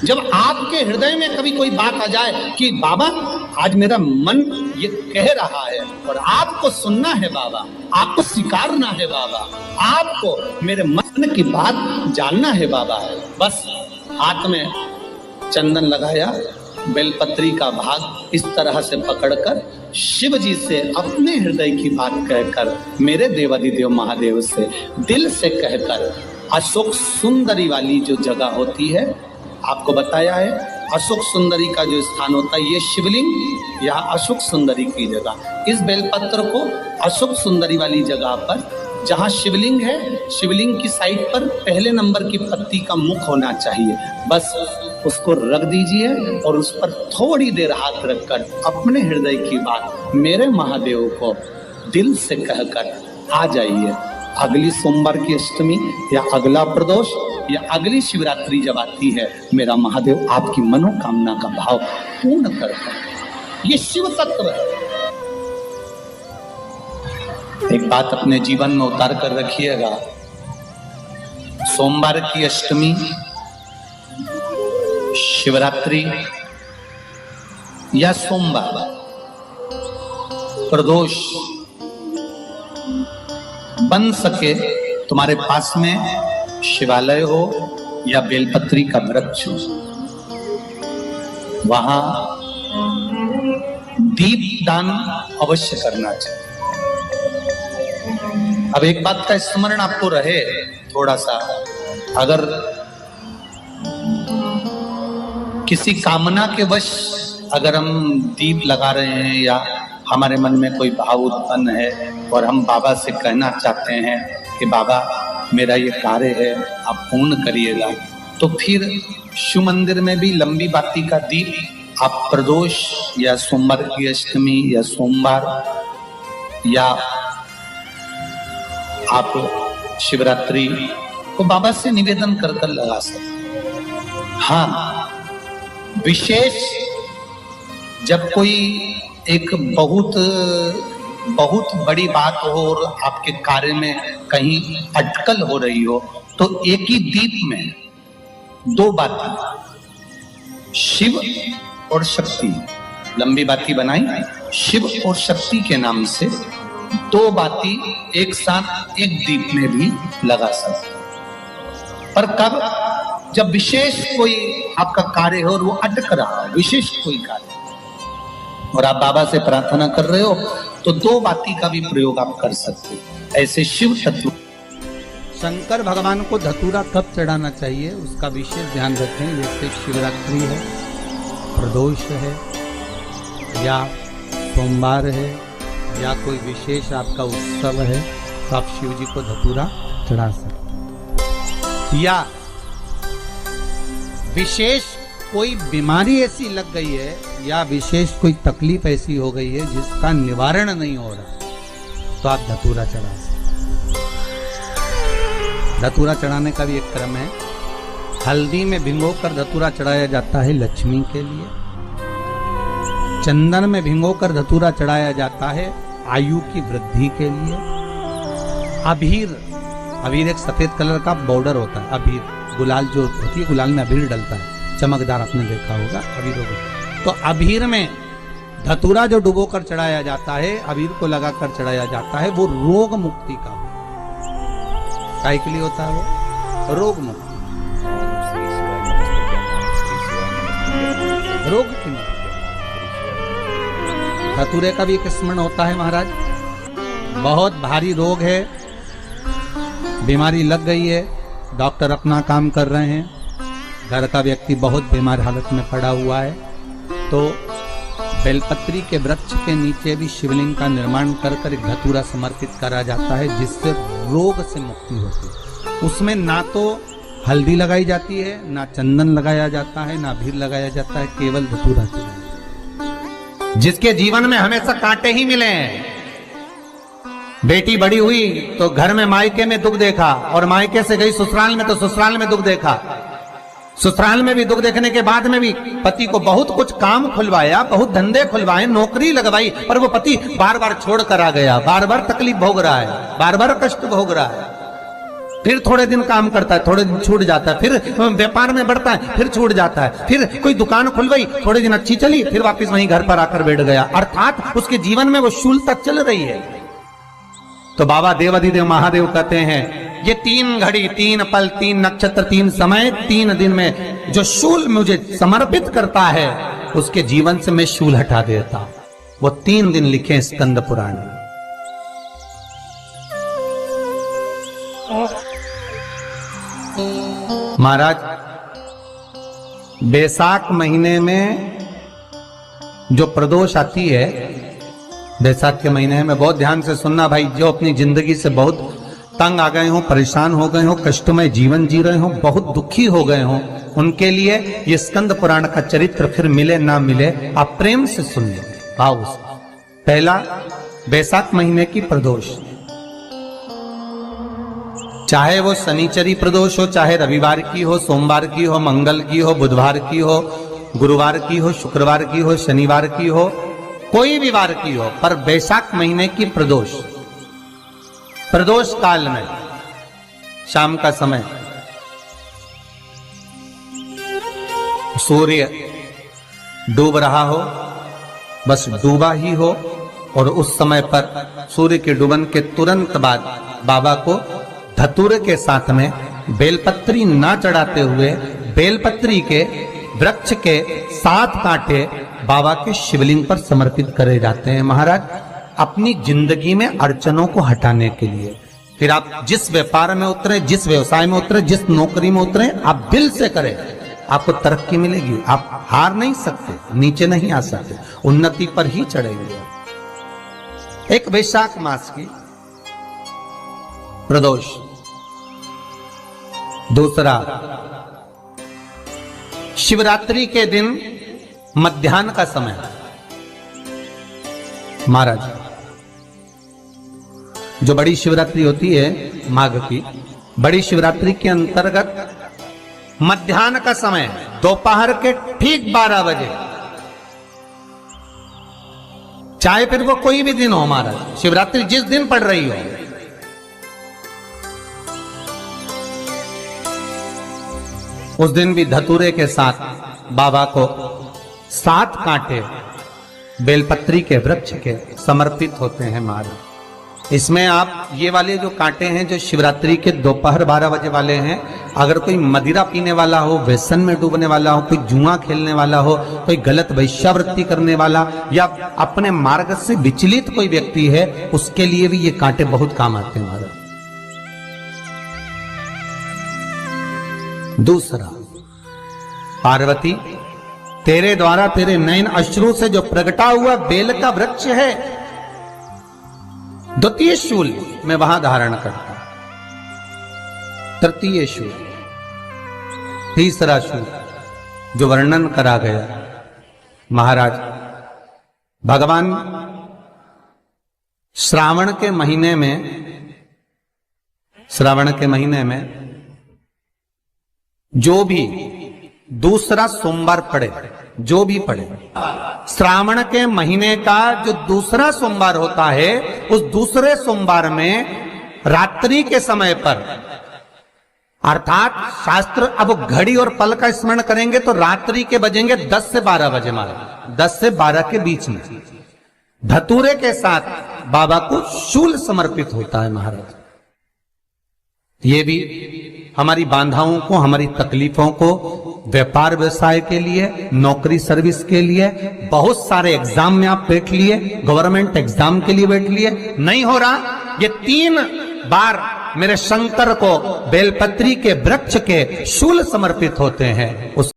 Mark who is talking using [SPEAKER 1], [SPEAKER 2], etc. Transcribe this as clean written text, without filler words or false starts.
[SPEAKER 1] जब आपके हृदय में कभी कोई बात आ जाए कि बाबा आज मेरा मन ये कह रहा है और आपको सुनना है बाबा, आपको स्वीकारना है बाबा, आपको मेरे मन की बात जानना है बाबा, बस हाथ में चंदन लगाया, बेलपत्री का भाग इस तरह से पकड़कर शिव जी से अपने हृदय की बात कहकर, मेरे देवाधिदेव महादेव से दिल से कहकर, अशोक सुंदरी वाली जो जगह होती है, आपको बताया है अशोक सुंदरी का जो स्थान होता है, ये शिवलिंग या अशोक सुंदरी की जगह, इस बेलपत्र को अशोक सुंदरी वाली जगह पर जहाँ शिवलिंग है, शिवलिंग की साइड पर पहले नंबर की पत्ती का मुख होना चाहिए, बस उसको रख दीजिए और उस पर थोड़ी देर हाथ रखकर अपने हृदय की बात मेरे महादेव को दिल से कहकर आ जाइए। अगली सोमवार की अष्टमी या अगला प्रदोष या अगली शिवरात्रि जब आती है, मेरा महादेव आपकी मनोकामना का भाव पूर्ण करता है। ये शिव तत्व है। एक बात अपने जीवन में उतार कर रखिएगा, सोमवार की अष्टमी, शिवरात्रि या सोमवार, प्रदोष, बन सके तुम्हारे पास में शिवालय हो या बेलपत्री का वृक्ष हो, वहां दीप दान अवश्य करना चाहिए। अब एक बात का स्मरण आपको रहे थोड़ा सा, अगर किसी कामना के वश अगर हम दीप लगा रहे हैं या हमारे मन में कोई भाव उत्पन्न है और हम बाबा से कहना चाहते हैं कि बाबा मेरा ये कार्य है आप पूर्ण करिएगा, तो फिर शिव मंदिर में भी लंबी बाती का दीप आप प्रदोष या सोमवार की अष्टमी या सोमवार या आप शिवरात्रि को बाबा से निवेदन कर कर लगा सकते। हाँ, विशेष जब कोई एक बहुत बड़ी बात हो और आपके कार्य में कहीं अटकल हो रही हो, तो एक ही दीप में दो बाती, शिव और शक्ति, लंबी बाती बनाई शिव और शक्ति के नाम से, दो बाती एक साथ एक दीप में भी लगा सकते। पर कब? जब विशेष कोई आपका कार्य हो और वो अटक रहा हो, विशेष कोई कार्य, और आप बाबा से प्रार्थना कर रहे हो, तो दो बाती का भी प्रयोग आप कर सकते हैं। ऐसे शिव तत्व।
[SPEAKER 2] शंकर भगवान को धतूरा कब चढ़ाना चाहिए उसका विशेष ध्यान रखें। जैसे शिवरात्रि है, प्रदोष है, या सोमवार है, या कोई विशेष आपका उत्सव है, तो आप शिव जी को धतूरा चढ़ा सकते। या विशेष कोई बीमारी ऐसी लग गई है या विशेष कोई तकलीफ ऐसी हो गई है जिसका निवारण नहीं हो रहा, तो आप धतूरा चढ़ा सकते। धतूरा चढ़ाने का भी एक क्रम है। हल्दी में भिगोकर धतूरा चढ़ाया जाता है लक्ष्मी के लिए। चंदन में भिगोकर धतूरा चढ़ाया जाता है आयु की वृद्धि के लिए। अबीर एक सफेद कलर का बॉर्डर होता है, अबीर गुलाल जो होती है, गुलाल में अबीर डलता है, चमकदार, आपने देखा होगा अबीर होगा। तो अबीर में धतूरा जो डुबो कर चढ़ाया जाता है, अबीर को लगाकर चढ़ाया जाता है, वो रोग मुक्ति का काय के लिए होता है, वो रोग मुक्ति, रोग की मुक्ति। धतूरे का भी एक स्मरण होता है महाराज, बहुत भारी रोग है, बीमारी लग गई है, डॉक्टर अपना काम कर रहे हैं, घर का व्यक्ति बहुत बीमार हालत में पड़ा हुआ है, तो बेलपत्री के वृक्ष के नीचे भी शिवलिंग का निर्माण कर एक धतूरा समर्पित करा जाता है, जिससे रोग से मुक्ति होती है। उसमें ना तो हल्दी लगाई जाती है, ना चंदन लगाया जाता है, ना अबीर लगाया जाता है, केवल धतूरा चढ़ाया। जिसके जीवन में हमेशा कांटे ही मिले हैं, बेटी बड़ी हुई तो घर में मायके में दुख देखा, और मायके से गई ससुराल में तो ससुराल में दुख देखा, ससुराल में भी दुख देखने के बाद में भी पति को बहुत कुछ काम खुलवाया, बहुत धंधे खुलवाए, नौकरी लगवाई, पर वो पति बार बार छोड़ कर आ गया, बार बार तकलीफ भोग रहा है, बार बार कष्ट भोग रहा है। फिर थोड़े दिन काम करता है, थोड़े दिन छूट जाता है, फिर व्यापार में बढ़ता है, फिर छूट जाता है, फिर कोई दुकान खुल गई, थोड़े दिन अच्छी चली, फिर वापस वहीं घर पर आकर बैठ गया। अर्थात उसके जीवन में वो शूलता चल रही है। तो बाबा देवाधिदेव महादेव कहते हैं ये 3 घड़ी, 3 पल, 3 नक्षत्र, 3 समय, 3 दिन में जो शूल मुझे समर्पित करता है उसके जीवन से मैं शूल हटा देता हूं। वो 3 दिन लिखे स्कंद पुराण में। महाराज बैसाख महीने में जो प्रदोष आती है, बैसाख के महीने में बहुत ध्यान से सुनना भाई, जो अपनी जिंदगी से बहुत तंग आ गए हो, परेशान हो गए हो, कष्टमय जीवन जी रहे हो, बहुत दुखी हो गए हो, उनके लिए ये स्कंद पुराण का चरित्र फिर मिले ना मिले आप प्रेम से सुनिए भाव से। पहला, बैसाख महीने की प्रदोष, चाहे वो शनिचरी प्रदोष हो, चाहे रविवार की हो, सोमवार की हो, मंगल की हो, बुधवार की हो, गुरुवार की हो, शुक्रवार की हो, शनिवार की हो, कोई भी वार की हो, पर बैसाख महीने की प्रदोष, प्रदोष काल में शाम का समय सूर्य डूब रहा हो, बस डूबा ही हो, और उस समय पर सूर्य के डूबन के तुरंत बाद बाबा को धतूरे के साथ में बेलपत्री ना चढ़ाते हुए बेलपत्री के वृक्ष के 7 कांटे बाबा के शिवलिंग पर समर्पित करे जाते हैं महाराज, अपनी जिंदगी में अड़चनों को हटाने के लिए। फिर आप जिस व्यापार में उतरे, जिस व्यवसाय में उतरे, जिस नौकरी में उतरे, आप दिल से करें, आपको तरक्की मिलेगी। आप हार नहीं सकते, नीचे नहीं आ सकते, उन्नति पर ही चढ़ेंगे। एक वैशाख मास की प्रदोष, दूसरा शिवरात्रि के दिन मध्याह्न का समय। महाराज जो बड़ी शिवरात्रि होती है माघ की, बड़ी शिवरात्रि के अंतर्गत मध्याह्न का समय, दोपहर के ठीक 12 बजे, चाहे फिर वो कोई भी दिन हो महाराज, शिवरात्रि जिस दिन पड़ रही हो, उस दिन भी धतूरे के साथ बाबा को 7 कांटे बेलपत्री के वृक्ष के समर्पित होते हैं महाराज। इसमें आप ये वाले जो कांटे हैं जो शिवरात्रि के दोपहर 12 बजे वाले हैं, अगर कोई मदिरा पीने वाला हो, व्यसन में डूबने वाला हो, कोई जुआ खेलने वाला हो, कोई गलत वैश्यावृत्ति करने वाला, या अपने मार्ग से विचलित कोई व्यक्ति है, उसके लिए भी ये कांटे बहुत काम आते हैं महाराज। दूसरा, पार्वती तेरे द्वारा तेरे नयन अश्रु से जो प्रगटा हुआ बेल का वृक्ष है, द्वितीय शूल मैं वहां धारण करता, तृतीय शूल, तीसरा शूल जो वर्णन करा गया महाराज। भगवान श्रावण के महीने में जो भी दूसरा सोमवार पड़े, जो भी पड़े, श्रावण के महीने का जो दूसरा सोमवार होता है, उस दूसरे सोमवार में रात्रि के समय पर, अर्थात शास्त्र अब घड़ी और पल का स्मरण करेंगे तो रात्रि के बजेंगे 10 से 12 बजे महाराज, 10 से 12 के बीच में धतूरे के साथ बाबा को शूल समर्पित होता है महाराज। ये भी हमारी बाधाओं को, हमारी तकलीफों को, व्यापार व्यवसाय के लिए, नौकरी सर्विस के लिए, बहुत सारे एग्जाम में आप बैठ लिए, गवर्नमेंट एग्जाम के लिए बैठ लिए, नहीं हो रहा, ये 3 बार मेरे शंकर को बेलपत्री के वृक्ष के शूल समर्पित होते हैं। उस